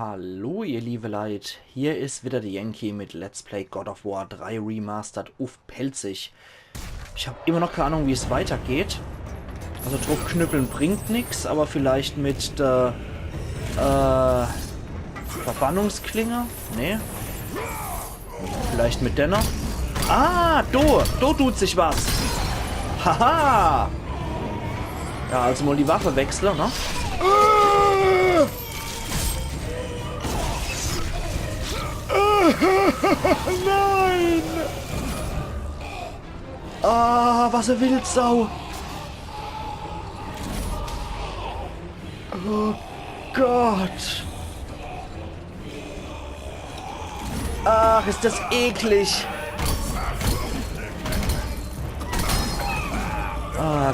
Hallo ihr liebe Leute, hier ist wieder der Yankee mit Let's Play God of War 3 Remastered auf Pelzig. Ich habe immer noch keine Ahnung, wie es weitergeht. Also drauf knüppeln bringt nichts, aber vielleicht mit der Verbannungsklinge? Nee. Vielleicht mit denner? Ah, do tut sich was. Haha! Ja, also mal die Waffe wechseln, ne? Nein! Ah, was eine Wildsau! Oh Gott! Ach, ist das eklig!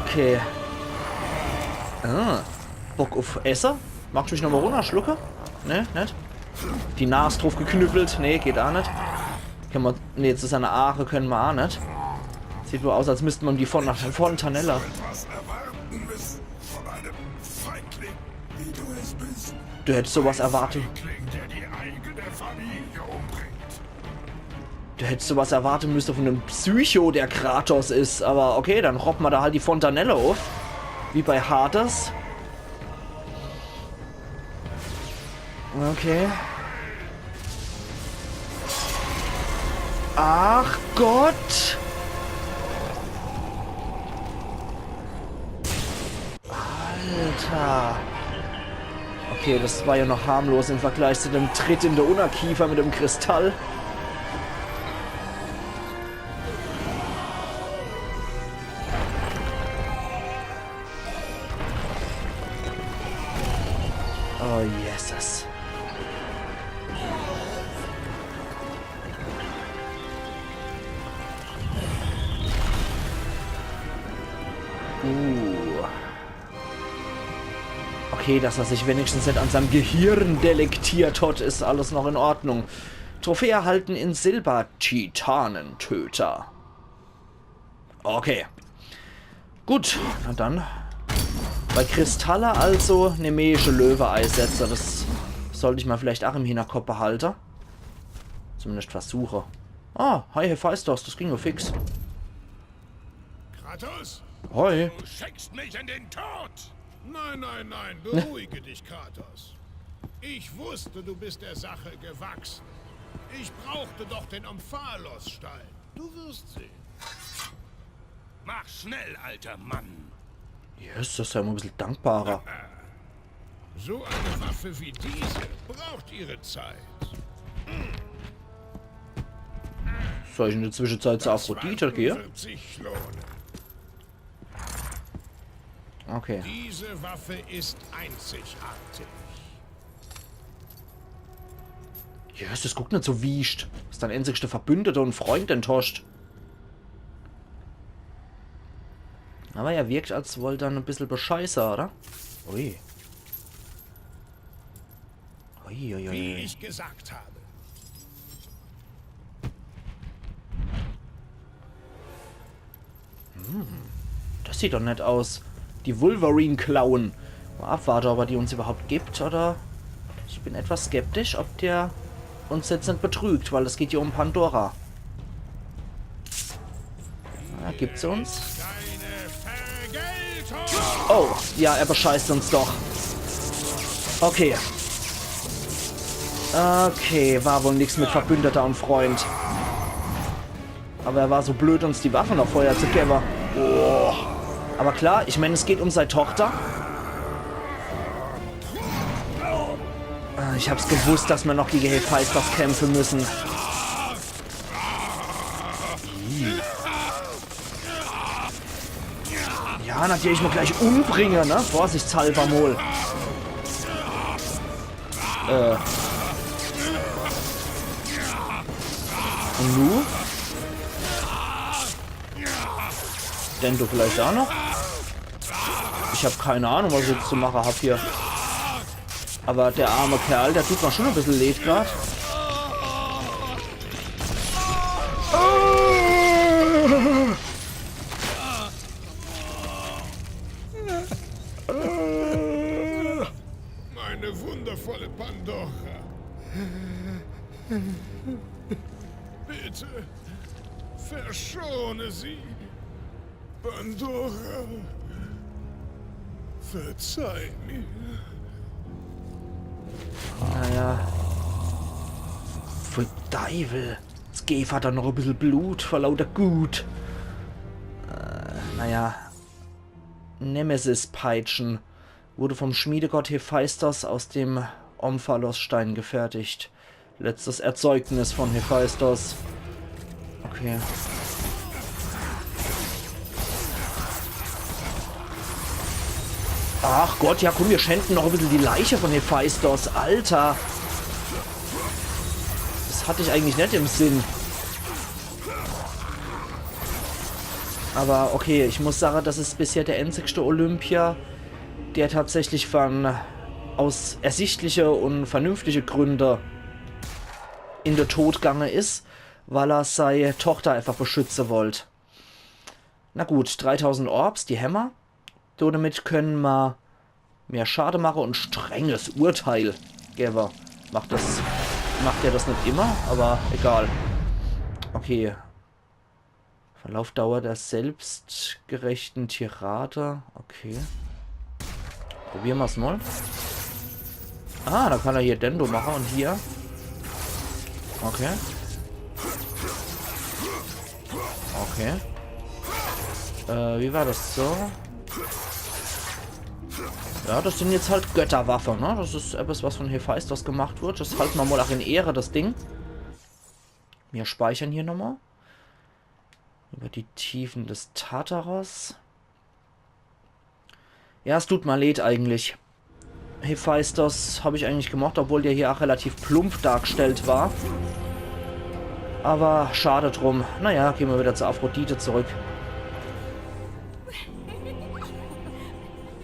Okay. Ah, Bock auf Esser? Magst du mich nochmal runter, Schlucke? Ne, nicht? Die Nase drauf geknüppelt. Ne, geht auch nicht. Können wir, ne, jetzt ist eine Aare, können wir auch nicht. Sieht wohl aus, als müssten wir die Fontanella. Du hättest sowas erwartet. Du hättest sowas erwarten müssen von einem Psycho, der Kratos ist. Aber okay, dann robben wir da halt die Fontanella auf. Wie bei Hades. Okay. Ach Gott! Alter! Okay, das war ja noch harmlos im Vergleich zu dem Tritt in der Unterkiefer mit dem Kristall. Oh, Jesus. Okay, dass er sich wenigstens nicht an seinem Gehirn delektiert hat, ist alles noch in Ordnung. Trophäe erhalten in Silber, Titanentöter. Okay. Gut, na dann. Bei Kristalle also nemeische Löwe-Eisetzer. Das sollte ich mal vielleicht auch im Hinterkopf behalten. Zumindest versuche. Ah, hi Hephaistos, das ging ja fix. Kratos? Hoi. Du schickst mich in den Tod! Nein, nein, nein, beruhige dich, Kratos. Ich wusste, du bist der Sache gewachsen. Ich brauchte doch den Omphalos-Stein. Du wirst sehen. Mach schnell, alter Mann. Yes, das ist ja immer ein bisschen dankbarer. So eine Waffe wie diese braucht ihre Zeit. Soll ich in der Zwischenzeit zu Aphrodite gehen? Wird sich lohnen. Okay. Diese Waffe ist einzigartig. Yes, das guckt nicht so wiescht. Ist dein einzigster Verbündeter und Freund enttäuscht. Aber er wirkt, als wollte er ein bisschen bescheißer, oder? Ui. Ui, ui, ui. Wie ich gesagt habe. Das sieht doch nett aus. Die Wolverine-Klauen. Mal abwarten, ob er die uns überhaupt gibt, oder? Ich bin etwas skeptisch, ob der uns jetzt nicht betrügt, weil es geht hier um Pandora. Ja, gibt's uns? Oh, ja, er bescheißt uns doch. Okay. Okay, war wohl nichts mit Verbündeter und Freund. Aber er war so blöd, uns die Waffe noch vorher zu geben. Oh. Aber klar, ich meine, es geht um seine Tochter. Ich hab's gewusst, dass wir noch gegen Hephaistos kämpfen müssen. Ja, natürlich mal gleich umbringen, ne? Vorsichtshalber mal. Und nu? Denn du vielleicht auch noch? Ich habe keine Ahnung, was ich jetzt zu machen habe hier. Aber der arme Kerl, der tut mir schon ein bisschen leid gerade. meine wundervolle Pandora. Bitte, verschone sie. Pandora, verzeih mir. Naja. Für Teufel. Das Gef hat da noch ein bisschen Blut vor lauter Gut. Naja. Nemesis-Peitschen wurde vom Schmiedegott Hephaistos aus dem Omphalos-Stein gefertigt. Letztes Erzeugnis von Hephaistos. Okay. Ach Gott, ja komm, wir schänden noch ein bisschen die Leiche von Hephaistos. Alter. Das hatte ich eigentlich nicht im Sinn. Aber okay, ich muss sagen, das ist bisher der einzigste Olympia, der tatsächlich aus ersichtliche und vernünftige Gründe in der Todgange ist, weil er seine Tochter einfach beschützen wollte. Na gut, 3000 Orbs, die Hämmer. Damit können wir mehr Schade machen und strenges Urteil geben. Macht er das nicht immer, aber egal. Okay. Verlaufdauer der selbstgerechten Tirade. Okay. Probieren wir es mal. Ah, da kann er hier Dendo machen und hier. Okay. Okay. Wie war das so? Ja, das sind jetzt halt Götterwaffen, ne? Das ist etwas, was von Hephaistos gemacht wird. Das halten wir mal auch in Ehre, das Ding. Wir speichern hier nochmal. Über die Tiefen des Tartaros. Ja, es tut mir leid eigentlich. Hephaistos habe ich eigentlich gemocht, obwohl der hier auch relativ plump dargestellt war. Aber schade drum. Naja, gehen wir wieder zur Aphrodite zurück.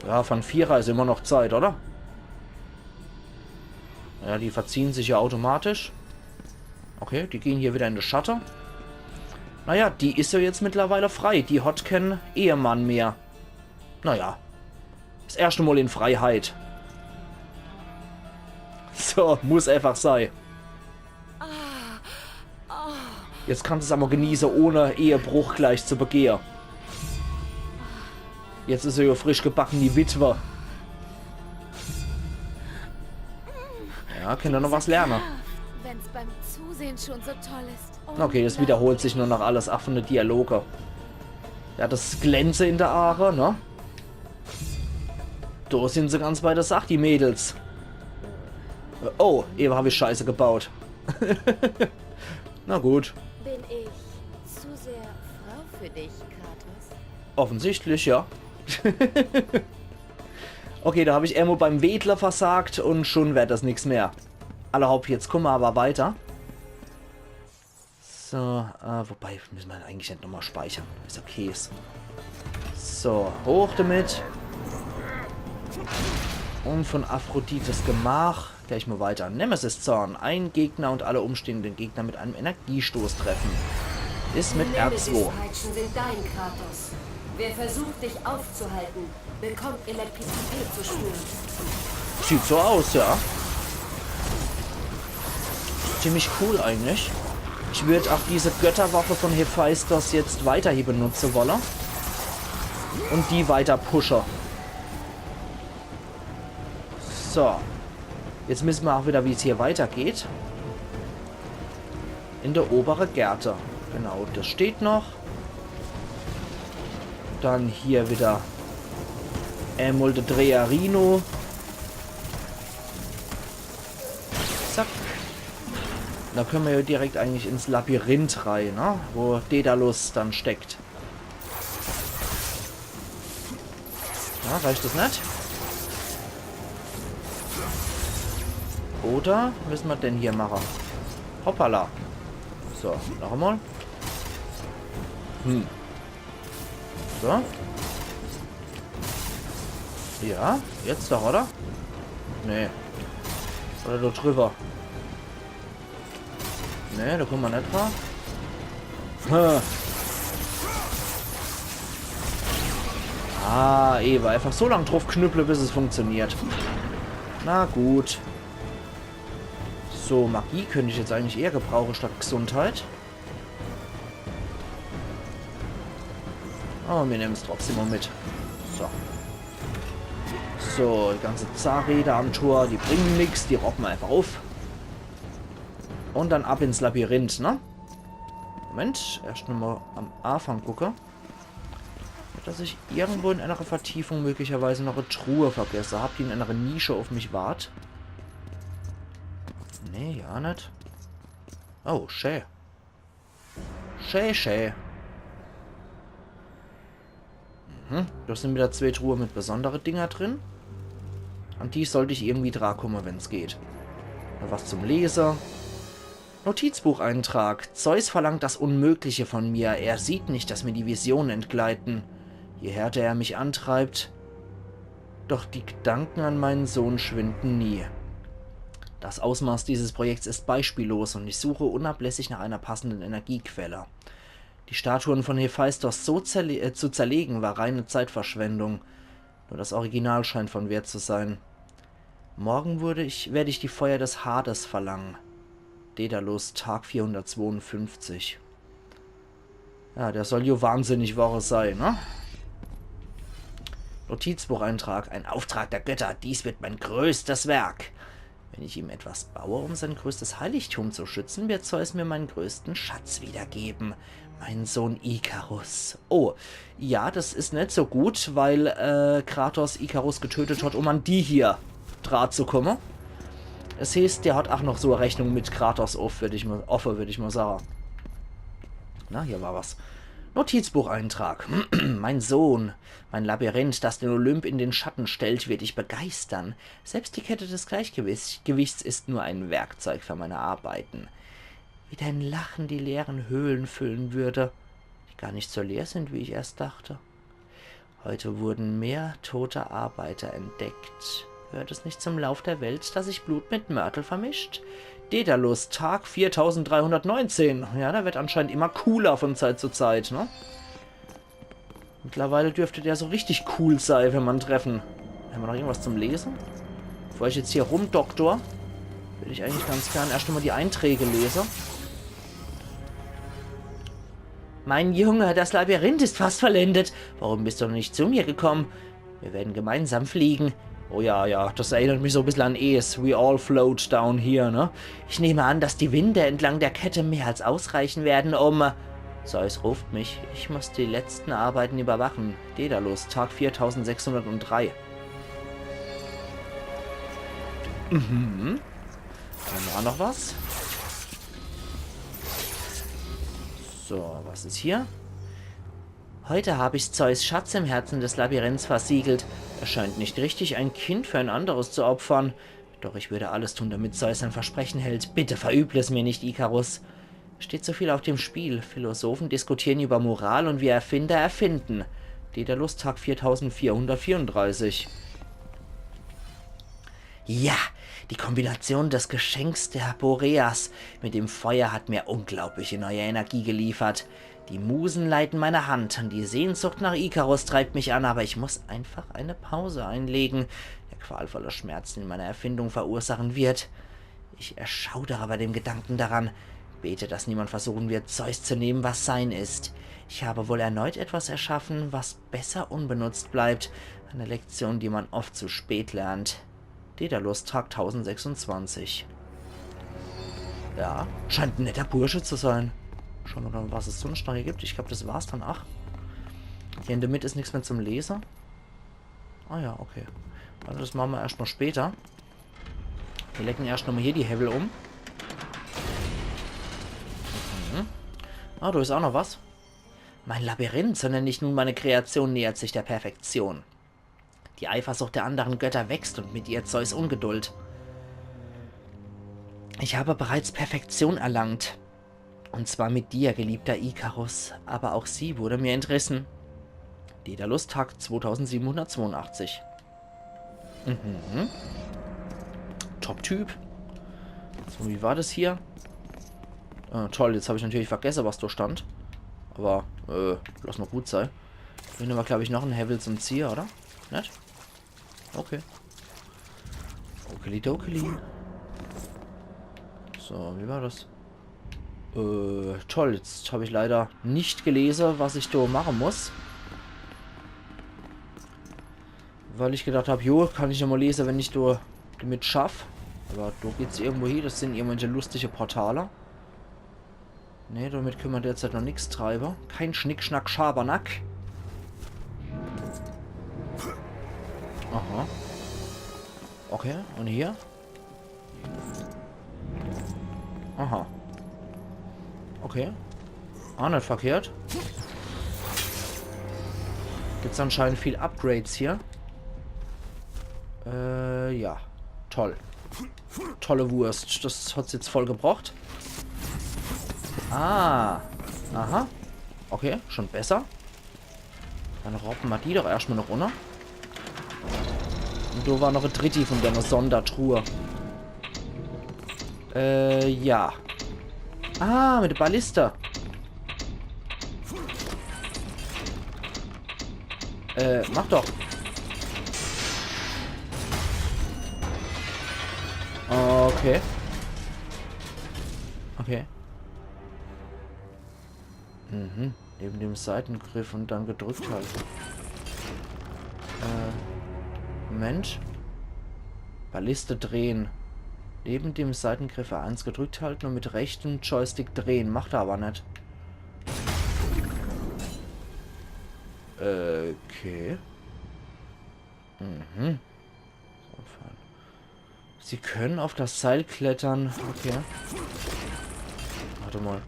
Ja, von Vierer ist immer noch Zeit, oder? Ja, die verziehen sich ja automatisch. Okay, die gehen hier wieder in den Schatten. Naja, die ist ja jetzt mittlerweile frei. Die hat keinen Ehemann mehr. Naja. Das erste Mal in Freiheit. So, muss einfach sein. Jetzt kannst du es aber genießen, ohne Ehebruch gleich zu begehen. Jetzt ist er ja frisch gebacken, die Witwe. Ja, kann er noch was lernen. Wenn's beim Zusehen schon so toll ist. Okay, das wiederholt sich nur noch alles. Ach, von der Dialoge. Ja, das Glänze in der Aare, ne? Da sind sie ganz bei der Sache, die Mädels. Oh, eben habe ich Scheiße gebaut. Na gut. Bin ich zu sehr Frau für dich, Kratos? Offensichtlich, ja. Okay, da habe ich Emo beim Wedler versagt und schon wird das nichts mehr. Allerhaupt, jetzt kommen wir aber weiter. So, wobei, müssen wir eigentlich nicht nochmal speichern. Ist okay. So, hoch damit. Und von Aphrodites Gemach gleich mal weiter. Nemesis-Zorn. Ein Gegner und alle umstehenden Gegner mit einem Energiestoß treffen. Ist mit R2. Nemesis-Peitschen sind dein, Kratos. Wer versucht, dich aufzuhalten, bekommt Elektrizität zu spüren. Sieht so aus, ja. Ziemlich cool eigentlich. Ich würde auch diese Götterwaffe von Hephaistos jetzt weiter hier benutzen wollen. Und die weiter pushen. So. Jetzt müssen wir auch wieder, wie es hier weitergeht. In der obere Gärte. Genau, das steht noch. Dann hier wieder Emulde Drearino. Zack. Da können wir ja direkt eigentlich ins Labyrinth rein, ne? Wo Daedalus dann steckt. Ja, reicht das nicht? Oder müssen wir denn hier machen? Hoppala. So, noch einmal. So. Ja, jetzt doch, oder? Nee. Oder da drüber. Nee, da kommen wir nicht drauf. Ah, Eva. Einfach so lange drauf knüppeln, bis es funktioniert. Na gut. So, Magie könnte ich jetzt eigentlich eher gebrauchen statt Gesundheit. Aber wir nehmen es trotzdem mal mit. So. So, die ganze Zahnräder am Tor, die bringen nichts, die rocken wir einfach auf. Und dann ab ins Labyrinth, ne? Moment, erst nochmal am Anfang gucke. Dass ich irgendwo in einer Vertiefung möglicherweise noch eine Truhe vergesse. Habt ihr in einer Nische auf mich wart? Nee, ja nicht. Oh, schä. Schä. Da sind wieder 2 Truhen mit besonderen Dinger drin. An die sollte ich irgendwie dran kommen, wenn es geht. Was zum Leser. Notizbucheintrag. Zeus verlangt das Unmögliche von mir. Er sieht nicht, dass mir die Visionen entgleiten. Je härter er mich antreibt. Doch die Gedanken an meinen Sohn schwinden nie. Das Ausmaß dieses Projekts ist beispiellos und ich suche unablässig nach einer passenden Energiequelle. Die Statuen von Hephaistos zu zerlegen war reine Zeitverschwendung. Nur das Original scheint von Wert zu sein. Morgen werde ich die Feuer des Hades verlangen. Daedalus, Tag 452. Ja, der soll jo wahnsinnig Woche sein, ne? Notizbucheintrag. Ein Auftrag der Götter. Dies wird mein größtes Werk. Wenn ich ihm etwas baue, um sein größtes Heiligtum zu schützen, wird Zeus mir meinen größten Schatz wiedergeben. Mein Sohn Ikarus. Oh, ja, das ist nicht so gut, weil Kratos Ikarus getötet hat, um an die hier Draht zu kommen. Es heißt, der hat auch noch so eine Rechnung mit Kratos würde ich mal sagen. Na, hier war was. Notizbucheintrag. Mein Sohn, mein Labyrinth, das den Olymp in den Schatten stellt, wird dich begeistern. Selbst die Kette des Gleichgewichts ist nur ein Werkzeug für meine Arbeiten. Wie dein Lachen die leeren Höhlen füllen würde, die gar nicht so leer sind, wie ich erst dachte. Heute wurden mehr tote Arbeiter entdeckt. Gehört es nicht zum Lauf der Welt, dass sich Blut mit Mörtel vermischt? Daedalus, Tag 4319. Ja, der wird anscheinend immer cooler von Zeit zu Zeit, ne? Mittlerweile dürfte der so richtig cool sein, wenn man treffen. Haben wir noch irgendwas zum Lesen? Bevor ich jetzt hier rumdoktor, will ich eigentlich ganz gern erst einmal die Einträge lesen. Mein Junge, das Labyrinth ist fast vollendet. Warum bist du noch nicht zu mir gekommen? Wir werden gemeinsam fliegen. Oh ja, das erinnert mich so ein bisschen an Es. We all float down here, ne? Ich nehme an, dass die Winde entlang der Kette mehr als ausreichen werden, um... Zeus ruft mich. Ich muss die letzten Arbeiten überwachen. Daedalus, Tag 4603. Dann war noch was. So, was ist hier? Heute habe ich Zeus Schatz im Herzen des Labyrinths versiegelt. Es scheint nicht richtig, ein Kind für ein anderes zu opfern. Doch ich würde alles tun, damit Zeus sein Versprechen hält. Bitte verüble es mir nicht, Ikarus. Es steht so viel auf dem Spiel. Philosophen diskutieren über Moral und wir Erfinder erfinden. Daedalus, Tag 4434. Ja, die Kombination des Geschenks der Boreas mit dem Feuer hat mir unglaubliche neue Energie geliefert. Die Musen leiten meine Hand und die Sehnsucht nach Ikarus treibt mich an, aber ich muss einfach eine Pause einlegen, der qualvolle Schmerzen in meiner Erfindung verursachen wird. Ich erschaudere bei dem Gedanken daran, bete, dass niemand versuchen wird, Zeus zu nehmen, was sein ist. Ich habe wohl erneut etwas erschaffen, was besser unbenutzt bleibt, eine Lektion, die man oft zu spät lernt. Daedalus, Tag 1026. Ja, scheint ein netter Bursche zu sein. Schauen wir mal, was es sonst noch hier gibt. Ich glaube, das war's dann. Ach. Hier in der Mitte ist nichts mehr zum Lesen. Ah ja, okay. Also das machen wir erstmal später. Wir lecken erst nochmal hier die Hebel um. Ah, da ist auch noch was. Mein Labyrinth, so nenne ich nun meine Kreation, nähert sich der Perfektion. Die Eifersucht der anderen Götter wächst und mit ihr Zeus Ungeduld. Ich habe bereits Perfektion erlangt. Und zwar mit dir, geliebter Ikarus. Aber auch sie wurde mir entrissen. Daedalus, Tag 2782. Top-Typ. So, wie war das hier? Toll, jetzt habe ich natürlich vergessen, was da stand. Aber, lass mal gut sein. Hier nehmen wir, glaube ich, noch einen Hevel zum Zier, oder? Nicht? Okay. Okelidokeli. So, wie war das? Toll, jetzt habe ich leider nicht gelesen, was ich da machen muss. Weil ich gedacht habe, jo, kann ich ja mal lesen, wenn ich da damit schaffe. Aber da geht es irgendwo hin, das sind irgendwelche lustige Portale. Ne, damit können wir derzeit noch nichts treiben. Kein Schnick, Schnack, Schabernack. Aha. Okay, und hier? Aha. Okay. Ah, nicht verkehrt. Gibt es anscheinend viel Upgrades hier. Ja. Toll. Tolle Wurst. Das hat es jetzt voll gebraucht. Ah. Aha. Okay, schon besser. Dann robben wir die doch erstmal noch runter. Und da war noch ein Dritti von der Sondertruhe. Ja. Ah, mit der Ballista. Mach doch. Okay. Okay. Mhm. Neben dem Seitengriff und dann gedrückt halten. Moment. Balliste drehen. Neben dem Seitengriff R1 gedrückt halten und mit rechten Joystick drehen. Macht er aber nicht. Okay. Mhm. Sie können auf das Seil klettern. Okay. Warte mal.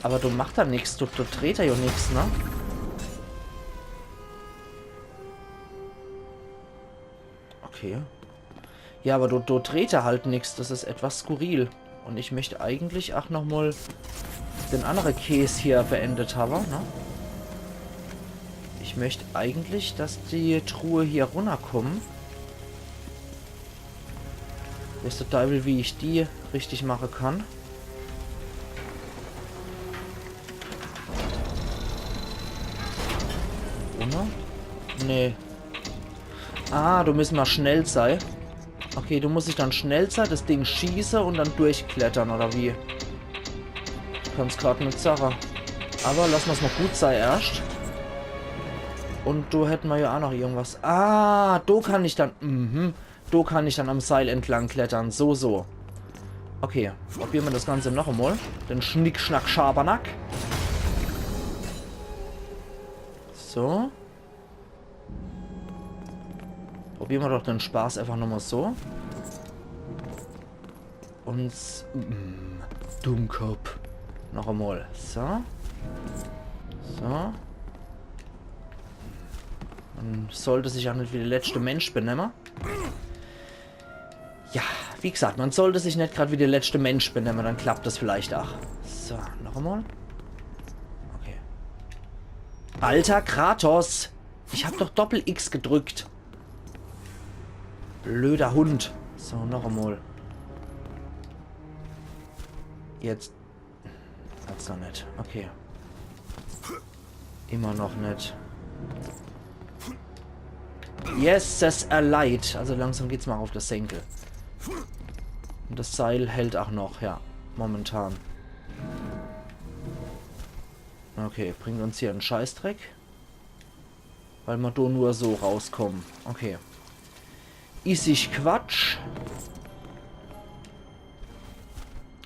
Aber du machst da nichts. Du dreht da ja nichts, ne? Okay. Ja, aber du dreht er halt nichts. Das ist etwas skurril. Und ich möchte eigentlich auch nochmal den anderen Case hier beendet haben, ne? Ich möchte eigentlich, dass die Truhe hier runterkommen. Weißt du, Teufel, wie ich die richtig machen kann. Runter? Nee. Ah, du musst mal schnell sein. Okay, du musst dich dann schnell sein, das Ding schießen und dann durchklettern, oder wie? Ich kann es gerade nicht sagen. Aber lassen wir es mal gut sein erst. Und du hätten wir ja auch noch irgendwas. Ah, du kann ich dann... Mhm. Du kann ich dann am Seil entlang klettern. So. Okay, probieren wir das Ganze noch einmal. Den Schnick, Schnack, Schabernack. So. Probieren wir doch den Spaß einfach nochmal so. Und... Dummkopf. Noch einmal. So. So. Man sollte sich auch nicht wie der letzte Mensch benehmen. Ja, wie gesagt, man sollte sich nicht gerade wie der letzte Mensch benehmen, dann klappt das vielleicht auch. So, noch einmal. Okay. Alter Kratos! Ich habe doch Doppel-X gedrückt. Blöder Hund. So, noch einmal. Jetzt. Hat's noch nicht. Okay. Immer noch nicht. Yes, das erleiht. Also langsam geht's mal auf das Senkel. Und das Seil hält auch noch, ja. Momentan. Okay, bringt uns hier einen Scheißdreck. Weil wir da nur so rauskommen. Okay. Ist ich Quatsch.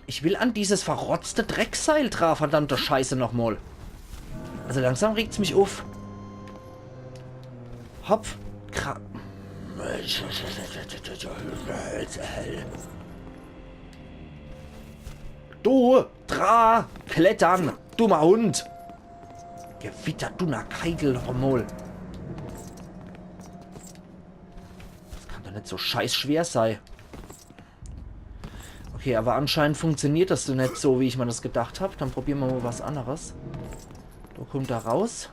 Ich will an dieses verrotzte Dreckseil drauf, verdammte Scheiße nochmal. Also langsam regt's mich auf. Hopf. Du, klettern, dummer Hund. Gewitter, du na Keitel, Hormol. Das kann doch nicht so scheiß schwer sein. Okay, aber anscheinend funktioniert das so nicht so, wie ich mir das gedacht habe. Dann probieren wir mal was anderes. Da kommt er raus.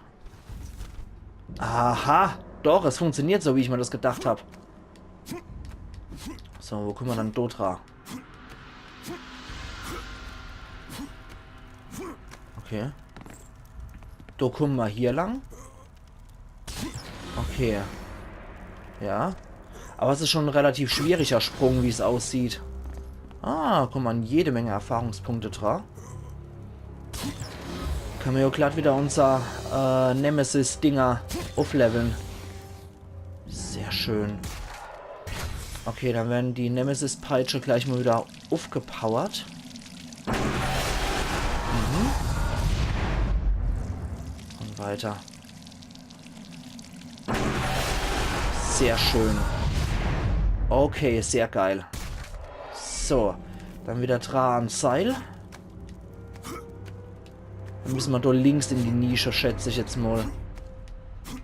Aha, doch, es funktioniert so, wie ich mir das gedacht habe. So, wo kommen wir dann Dotra? Okay. Da kommen wir hier lang. Okay. Ja. Aber es ist schon ein relativ schwieriger Sprung, wie es aussieht. Ah, guck mal, jede Menge Erfahrungspunkte dran. Können wir ja glatt wieder unser Nemesis-Dinger aufleveln. Sehr schön. Okay, dann werden die Nemesis-Peitsche gleich mal wieder aufgepowert. Und weiter. Sehr schön. Okay, sehr geil. So, dann wieder dran ans Seil. Dann müssen wir da links in die Nische, schätze ich jetzt mal.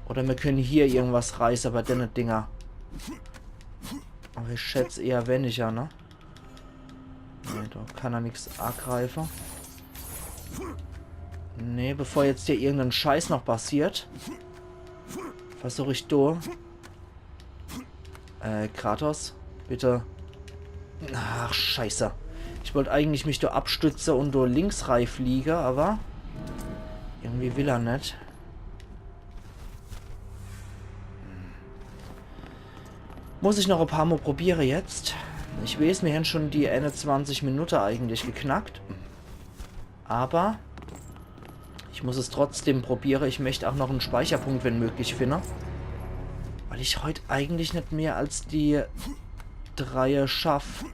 Oder wir können hier irgendwas reißen bei den Dinger. Aber ich schätze eher weniger, ne? Nee, da kann er nichts angreifen. Nee, bevor jetzt hier irgendein Scheiß noch passiert, versuche ich da. Kratos, bitte. Ach, scheiße. Ich wollte eigentlich mich da abstützen und da links fliegen, aber irgendwie will er nicht. Muss ich noch ein paar Mal probieren jetzt. Ich weiß, wir haben schon die 21 Minuten eigentlich geknackt. Aber ich muss es trotzdem probieren. Ich möchte auch noch einen Speicherpunkt, wenn möglich, finden. Weil ich heute eigentlich nicht mehr als die 3 schaffe.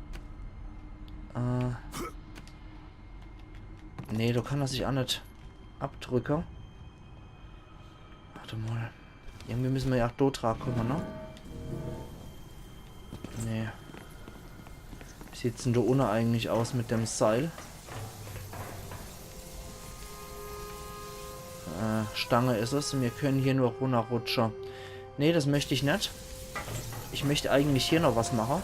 Nee, da kann er sich auch nicht abdrücken. Warte mal. Irgendwie müssen wir ja auch Dotra kommen, ne? Nee. Wie sieht's denn da unten eigentlich aus mit dem Seil? Stange ist es. Wir können hier nur runterrutschen. Nee, das möchte ich nicht. Ich möchte eigentlich hier noch was machen.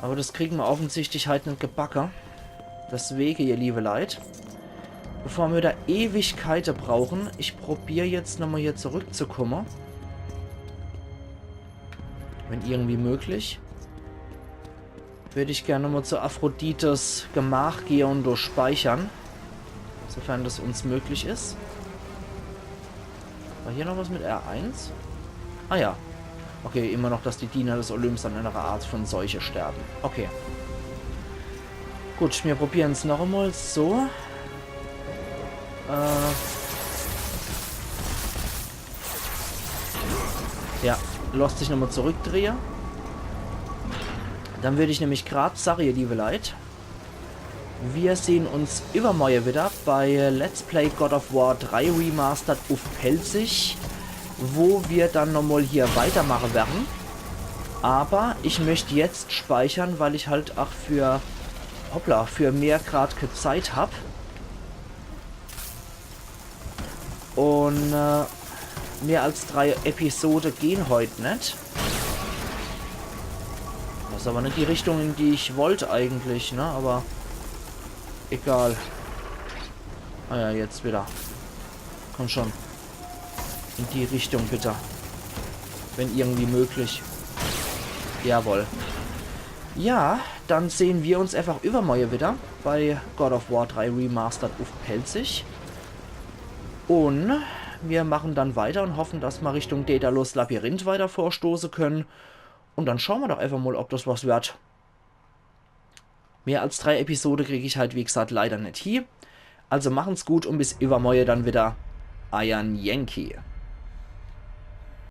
Aber das kriegen wir offensichtlich halt nicht gebacken. Deswegen, ihr liebe Leute. Bevor wir da Ewigkeiten brauchen, ich probiere jetzt nochmal hier zurückzukommen. Wenn irgendwie möglich. Würde ich gerne mal zu Aphrodites Gemach gehen und durchspeichern. Sofern das uns möglich ist. War hier noch was mit R1? Ah ja. Okay, immer noch, dass die Diener des Olymps an einer Art von Seuche sterben. Okay. Gut, wir probieren es noch einmal so. Ja, lässt sich nochmal zurückdrehen. Dann würde ich nämlich gerade sagen, ihr liebe Leute, wir sehen uns übermorgen wieder bei Let's Play God of War 3 Remastered auf Pelzig, wo wir dann nochmal hier weitermachen werden. Aber ich möchte jetzt speichern, weil ich halt auch für mehr gerade keine Zeit habe. Und mehr als 3 Episoden gehen heute nicht. Das ist aber nicht die Richtung, in die ich wollte eigentlich, ne? Aber egal. Ah ja, jetzt wieder. Komm schon. In die Richtung bitte. Wenn irgendwie möglich. Jawohl. Ja, dann sehen wir uns einfach übermorgen wieder bei God of War 3 Remastered auf Pelzig. Und wir machen dann weiter und hoffen, dass wir Richtung Daedalus Labyrinth weiter vorstoßen können. Und dann schauen wir doch einfach mal, ob das was wird. Mehr als 3 Episoden kriege ich halt, wie gesagt, leider nicht hier. Also machen's gut und bis übermorgen dann wieder. Iron Yankee.